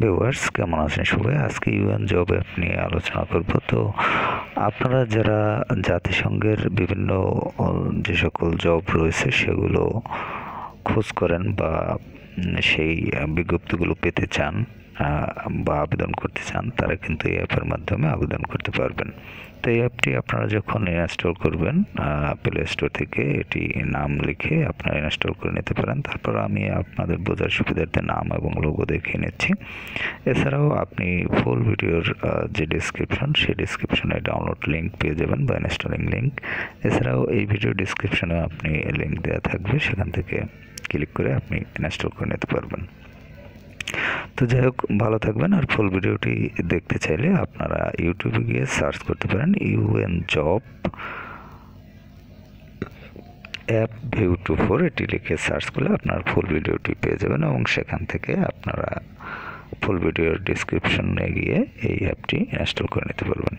Viewers, কেমন আছেন সবাই? আজকে ইউএন জব অ্যাপ নিয়ে আলোচনা করব। তো আপনারা যারা জাতিসংঘের বিভিন্ন যে সকল জব রয়েছে সেগুলো খোঁজ করেন বা সেই বিজ্ঞপ্তিগুলো পেতে চান বা আবেদন করতে চান, তারা কিন্তু এই অ্যাপের মাধ্যমে আবেদন করতে পারবেন। তো এই অ্যাপটি আপনারা যখন ইনস্টল করবেন প্লে স্টোর থেকে এটি নাম লিখে আপনারা ইনস্টল করে নিতে পারেন। তারপর আমি আপনাদের বোঝার সুবিধার্থে নাম এবং লোগো দেখিয়ে নিচ্ছি। এছাড়াও আপনি ফুল ভিডিওর যে ডিসক্রিপশন, সেই ডিসক্রিপশনে ডাউনলোড লিঙ্ক পেয়ে যাবেন বা ইনস্টলিং লিঙ্ক। এছাড়াও এই ভিডিও ডিসক্রিপশনে আপনি লিঙ্ক দেওয়া থাকবে, সেখান থেকে ক্লিক করে আপনি ইনস্টল করে নিতে পারবেন। তো যাই হোক, ভালো থাকবেন। আর ফুল ভিডিওটি দেখতে চাইলে আপনারা ইউটিউবে গিয়ে সার্চ করতে পারেন ইউএন জব অ্যাপ ভিউ 24, এটি লিখে সার্চ করলে আপনার ফুল ভিডিওটি পেয়ে যাবেন এবং সেখান থেকে আপনারা ফুল ভিডিওর ডিসক্রিপশনে গিয়ে এই অ্যাপটি ইনস্টল করে নিতে পারবেন।